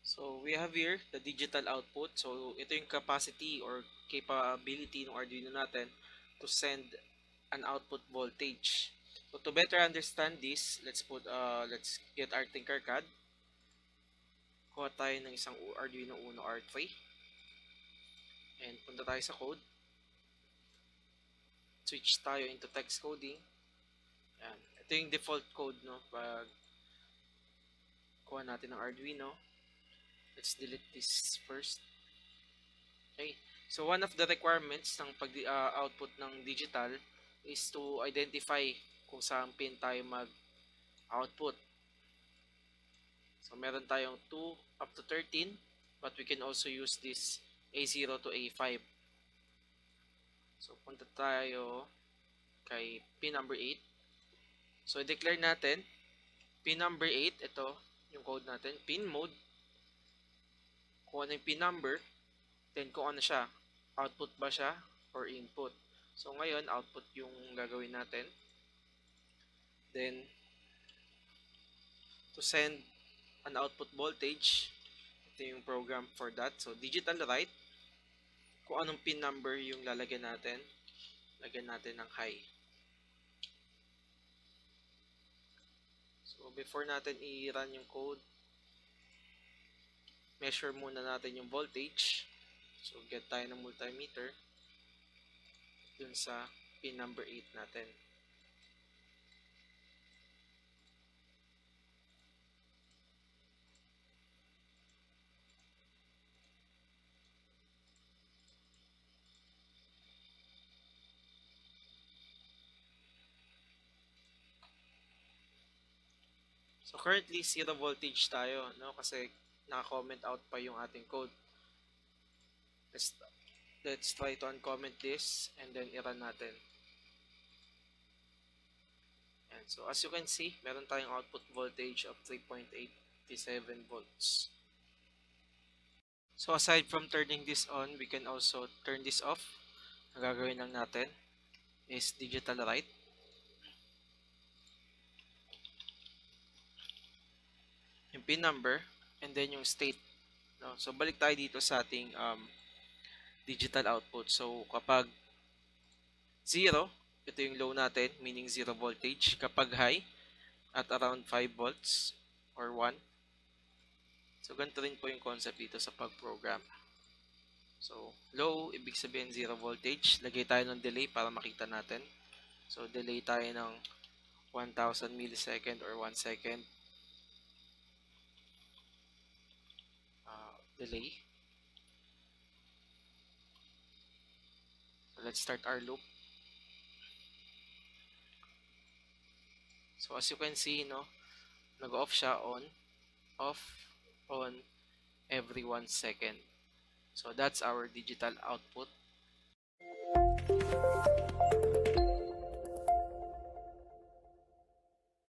So we have here the digital output. So ito yung capacity or capability ng Arduino natin to send an output voltage. So to better understand this, let's get our Tinkercad. Kuha tayo ng isang Arduino Uno R3 and punta tayo sa code. Switch tayo into text coding. Yan. Ito yung default code, no, pag kuha natin ng Arduino. Let's delete this first. Okay. So one of the requirements ng output ng digital is to identify kung saan pin tayo mag-output. So meron tayong 2 up to 13, but we can also use this A0 to A5. So punta tayo kay pin number 8. So i-declare natin pin number 8, ito yung code natin, pin mode, kung ano yung pin number, then kung ano siya, output ba siya or input. So ngayon, output yung gagawin natin. Then, to send an output voltage, ito yung program for that. So digital write, kung anong pin number yung lalagyan natin, lagyan natin ng high. So before natin i-run yung code, measure muna natin yung voltage. So get tayo ng multimeter dun sa pin number 8 natin. So currently 0 voltage tayo, no, kasi naka-comment out pa yung ating code. Let's try to uncomment this and then i-run natin. And so as you can see, meron tayong output voltage of 3.87 volts. So aside from turning this on, we can also turn this off. Ang gagawin lang natin is digital write. Yung pin number and then yung state. No? So balik tayo dito sa ating digital output. So kapag 0, ito yung low natin, meaning 0 voltage. Kapag high, at around 5 volts or 1. So ganito rin po yung concept dito sa pag-program. So low, ibig sabihin 0 voltage. Lagay tayo ng delay para makita natin. So delay tayo ng 1000 millisecond or 1 second. Delay. So let's start our loop. So as you can see, no, nag-off siya, on, off, on, every 1 second. So that's our digital output.